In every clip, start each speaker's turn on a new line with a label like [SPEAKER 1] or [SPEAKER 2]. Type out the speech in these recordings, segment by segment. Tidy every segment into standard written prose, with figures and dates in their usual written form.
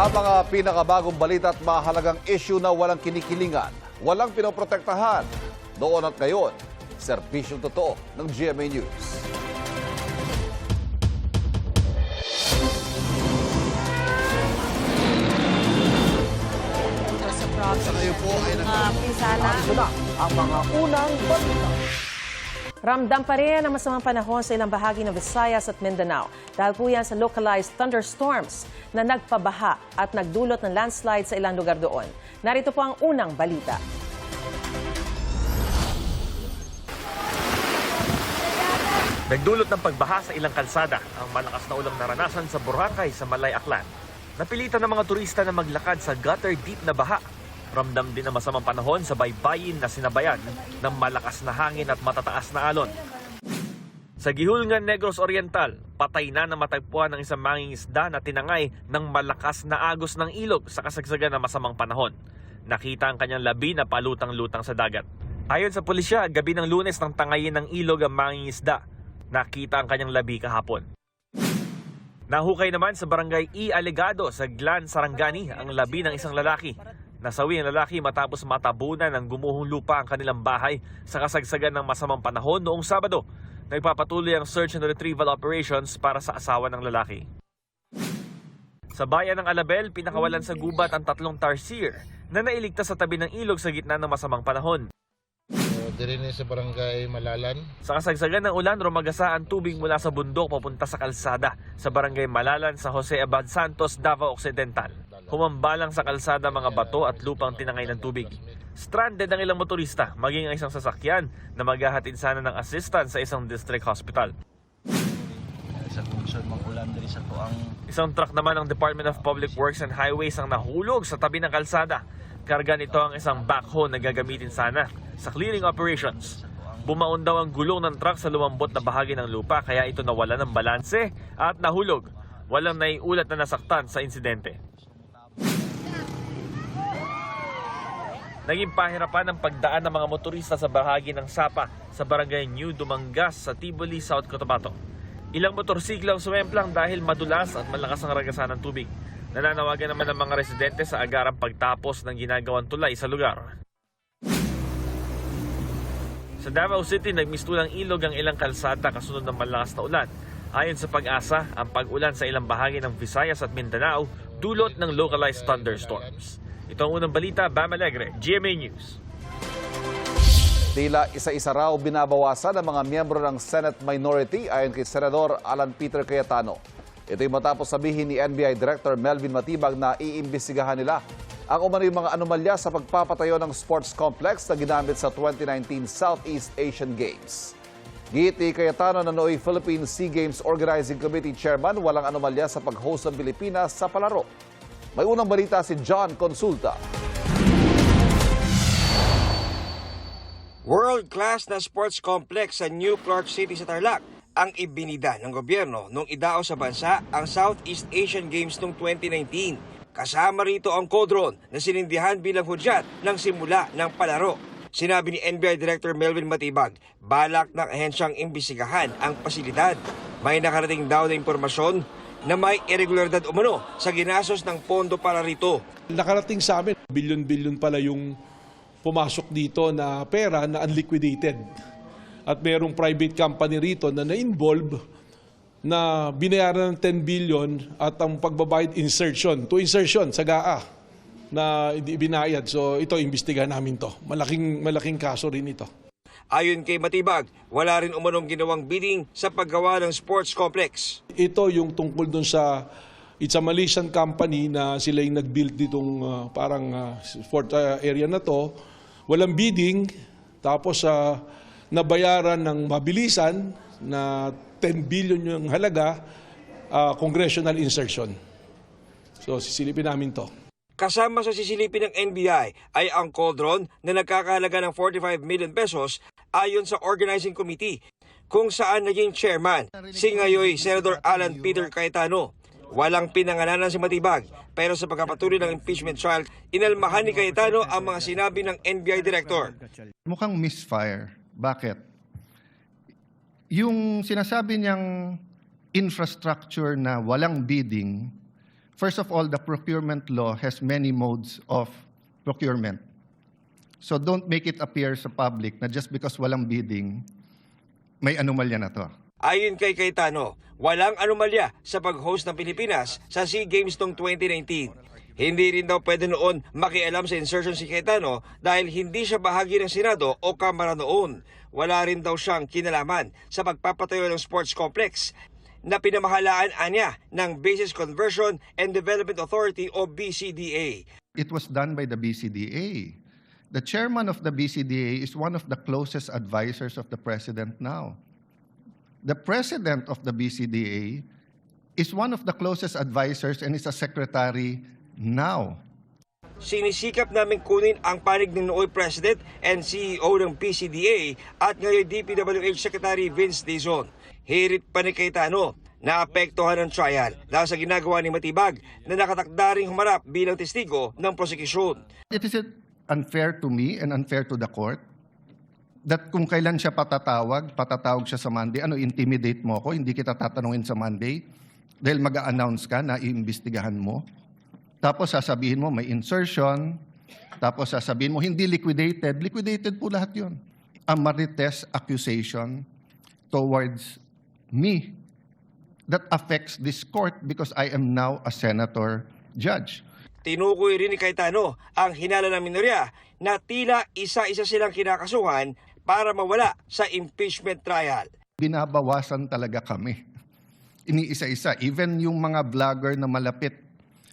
[SPEAKER 1] Ang mga pinakabagong balita at mahalagang issue na walang kinikilingan, walang pinoprotektahan. Noon at ngayon, serbisyong totoo ng GMA News.
[SPEAKER 2] Sa ngayon po ay
[SPEAKER 3] Pinsala.
[SPEAKER 1] Ang mga unang balita.
[SPEAKER 4] Ramdam pa rin ang masamang panahon sa ilang bahagi ng Visayas at Mindanao dahil po yan sa localized thunderstorms na nagpabaha at nagdulot ng landslide sa ilang lugar doon. Narito po ang unang balita.
[SPEAKER 5] Nagdulot ng pagbaha sa ilang kalsada ang malakas na ulang naranasan sa Boracay sa Malay Aklan. Napilitan ng mga turista na maglakad sa gutter deep na baha. Ramdam din ang masamang panahon sa baybayin na sinabayan ng malakas na hangin at matataas na alon. Sa Gihulngan, Negros Oriental, patay na matagpuan ng isang mangingisda na tinangay ng malakas na agos ng ilog sa kasagsagan ng masamang panahon. Nakita ang kanyang labi na palutang-lutang sa dagat. Ayon sa pulisya, gabi ng Lunes nang tangayin ng ilog ang mangingisda. Nakita ang kanyang labi kahapon. Nahukay naman sa barangay E. Alegado sa Glan, Sarangani ang labi ng isang lalaki. Nasawi ang lalaki matapos matabunan ng gumuhong lupa ang kanilang bahay sa kasagsagan ng masamang panahon noong Sabado. Nagpapatuloy ang search and retrieval operations para sa asawa ng lalaki. Sa bayan ng Alabel, pinakawalan sa gubat ang 3 tarsier na nailigtas sa tabi ng ilog sa gitna ng masamang panahon.
[SPEAKER 2] Diri sa barangay Malalan.
[SPEAKER 5] Sa kasagsagan ng ulan, rumagasa ang tubig mula sa bundok papunta sa kalsada sa barangay Malalan sa Jose Abad Santos, Davao Occidental. Humambalang sa kalsada mga bato at lupang tinangay ng tubig. Stranded ang ilang motorista, maging ang isang sasakyan na maghahatid sana ng assistance sa isang district hospital. Isang truck naman ng Department of Public Works and Highways ang nahulog sa tabi ng kalsada. Karga nito ang isang backhoe na gagamitin sana sa clearing operations. Bumaon daw ang gulong ng truck sa lumambot na bahagi ng lupa kaya ito nawala ng balanse at nahulog. Walang naiulat na nasaktan sa insidente. Naging pahirapan ang pagdaan ng mga motorista sa bahagi ng Sapa sa barangay New Dumangas sa Tiboli, South Cotabato. Ilang motorsiklo ang sumemplang dahil madulas at malakas ang ragasan ng tubig. Nananawagan naman ng mga residente sa agarang pagtapos ng ginagawang tulay sa lugar. Sa Davao City, nagmistulang ilog ang ilang kalsada kasunod ng malakas na ulan. Ayon sa Pag-asa, ang pag-ulan sa ilang bahagi ng Visayas at Mindanao dulot ng localized thunderstorms. Ito ang unang balita, Bam Alegre, GMA News.
[SPEAKER 1] Tila isa-isa raw binabawasan ng mga miyembro ng Senate Minority ayon kay Senador Alan Peter Cayetano. Ito'y matapos sabihin ni NBI Director Melvin Matibag na iimbestigahan nila ang umano'y mga anomalya sa pagpapatayo ng sports complex na ginamit sa 2019 Southeast Asian Games. Git ni Cayetano na nooy Philippine Sea Games Organizing Committee Chairman, walang anomalya sa pag-host ng Pilipinas sa palaro. May unang balita si John Consulta.
[SPEAKER 6] World-class na sports complex sa New Clark City sa Tarlac ang ibinida ng gobyerno nung idao sa bansa ang Southeast Asian Games noong 2019. Kasama rito ang Codron na sinindihan bilang hudyat ng simula ng palaro. Sinabi ni NBI Director Melvin Matibag, balak ng ahensyang imbisigahan ang pasilidad. May nakarating daw na impormasyon na may irregularidad umano sa ginastos ng pondo para rito.
[SPEAKER 7] Nakarating sa amin, bilyon-bilyon pala yung pumasok dito na pera na unliquidated. At mayroong private company rito na na-involve na binayaran ng 10 billion at ang pagbabayad insertion sa GAA na hindi binayad. So ito, imbestigahan namin to. Malaking kaso rin ito.
[SPEAKER 6] Ayon kay Matibag, wala rin umanong ginawang bidding sa paggawa ng sports complex.
[SPEAKER 7] Ito yung tungkol dun sa, it's a Malaysian company na sila yung nag-build ditong sport area na to. Walang bidding, tapos nabayaran ng mabilisan na 10 billion yung halaga, congressional insertion. So sisilipin namin to.
[SPEAKER 6] Kasama sa sisilipin ng NBI ay ang Codron na nagkakahalaga ng 45 million pesos ayon sa organizing committee kung saan naging chairman si ngayoy Senator Alan Peter Cayetano. Walang pinangalanan si Matibag pero sa pagkapatuloy ng impeachment trial, inalmahan ni Cayetano ang mga sinabi ng NBI Director.
[SPEAKER 8] Mukhang misfire. Bakit? Yung sinasabi niyang infrastructure na walang bidding, First of all, the procurement law has many modes of procurement. So don't make it appear sa public na just because walang bidding, may anomalya na to.
[SPEAKER 6] Ayon kay Cayetano, walang anomalya sa pag-host ng Pilipinas sa SEA Games noong 2019. Hindi rin daw pwede noon makialam sa insertion si Cayetano dahil hindi siya bahagi ng Senado o Kamara noon. Wala rin daw siyang kinalaman sa pagpapatayo ng sports complex na pinamahalaan niya ng Bases Conversion and Development Authority o BCDA.
[SPEAKER 8] It was done by the BCDA. The chairman of the BCDA is one of the closest advisors of the president now. The president of the BCDA is one of the closest advisors and is a secretary now.
[SPEAKER 6] Sinisikap namin kunin ang panig ng nooy President and CEO ng PCDA at ngayon DPWH Secretary Vince Dizon. Hirit pa ni Cayetano, naapektuhan ng trial dahil sa ginagawa ni Matibag na nakatakda ring humarap bilang testigo ng prosekusyon.
[SPEAKER 8] It is unfair to me and unfair to the court that kung kailan siya patatawag siya sa Monday, intimidate mo ako, hindi kita tatanungin sa Monday dahil mag-a-announce ka na iimbestigahan mo. Tapos sasabihin mo may insertion, tapos sasabihin mo hindi liquidated. Liquidated po lahat yun. A marites accusation towards me that affects this court because I am now a senator judge.
[SPEAKER 6] Tinukoy rin ni Cayetano ang hinala ng minorya na tila isa-isa silang kinakasuhan para mawala sa impeachment trial.
[SPEAKER 8] Binabawasan talaga kami. Iniisa-isa. Even yung mga vlogger na malapit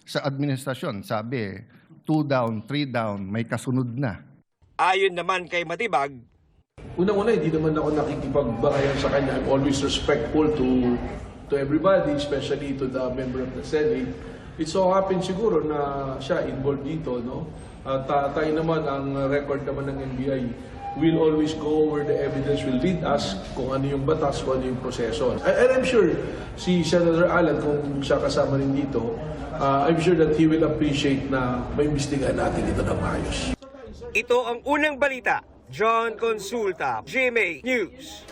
[SPEAKER 8] sa administrasyon, sabi, 2 down, 3 down, may kasunod na.
[SPEAKER 6] Ayon naman kay Matibag,
[SPEAKER 7] Unang-una, hindi naman ako nakikipagbakayan sa kanya. I'm always respectful to everybody, especially to the member of the Senate. It so happens siguro na siya involved dito, no? At tayo naman, ang record naman ng NBI, we'll always go where the evidence will lead us kung ano yung batas, kung ano yung proseso. And I'm sure si Senator Alan, kung siya kasama rin dito, I'm sure that he will appreciate na may imbestigahan natin ito ng maayos.
[SPEAKER 6] ito ang unang balita. John Consulta, GMA News.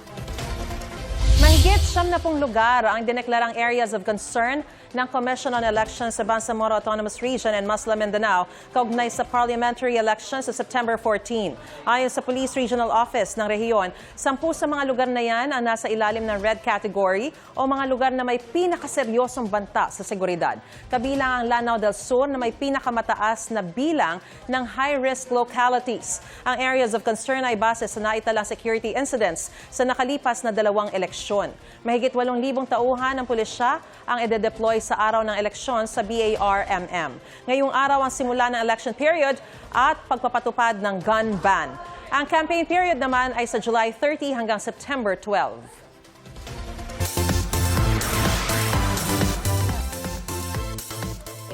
[SPEAKER 4] Mahigit 70 lugar ang dineklarang areas of concern ng Commission on Elections sa Bangsamoro Autonomous Region and Muslim Mindanao kaugnay sa parliamentary elections sa September 14. Ayon sa Police Regional Office ng rehiyon, 10 sa mga lugar na yan ang nasa ilalim ng red category o mga lugar na may pinakaseryosong banta sa seguridad. Kabilang ang Lanao del Sur na may pinakamataas na bilang ng high-risk localities. Ang areas of concern ay base sa naitalang security incidents sa nakalipas na 2 eleksyon. Mahigit 8,000 tauhan ng pulisya ang ide-deploy sa araw ng eleksyon sa BARMM. Ngayong araw ang simula ng election period at pagpapatupad ng gun ban. Ang campaign period naman ay sa July 30 hanggang September 12.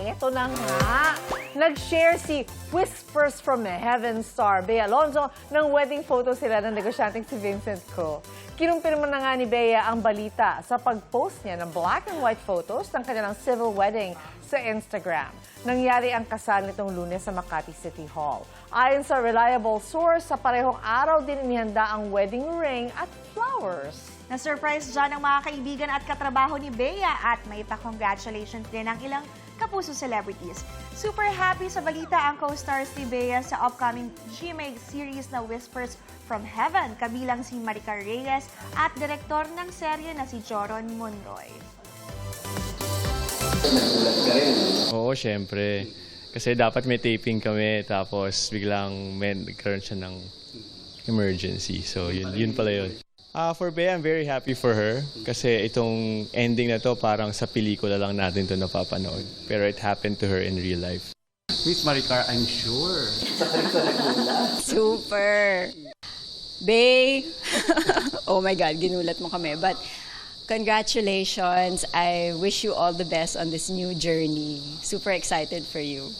[SPEAKER 3] Ito na nga. Nag-share si Whispers from Heaven star Bea Alonzo ng wedding photo sila ng negosyanteng si Vincent Co. Kinumpirma na nga ni Bea ang balita sa pag-post niya ng black and white photos ng kanilang civil wedding sa Instagram. Nangyari ang kasal nitong Lunes sa Makati City Hall. Ayon sa reliable source, sa parehong araw din inihanda ang wedding ring at flowers.
[SPEAKER 9] Na-surprise dyan ang mga kaibigan at katrabaho ni Bea at may pa-congratulations din ang ilang kapuso celebrities. Super happy sa balita ang co-stars ni Bea sa upcoming GMA series na Whispers from Heaven, kabilang si Maricar Reyes at direktor ng serye na si Joron Monroy.
[SPEAKER 10] Oo, syempre. Kasi dapat may taping kami, tapos biglang nagkaroon siya ng emergency. So, yun pala yun. For Bea, I'm very happy for her. Kasi itong ending na to, parang sa pelikula lang natin to napapanood. Pero it happened to her in real life.
[SPEAKER 11] Miss Maricar, I'm sure.
[SPEAKER 12] Super! Bae! Oh my God, ginulat mo kami. But congratulations. I wish you all the best on this new journey. Super excited for you.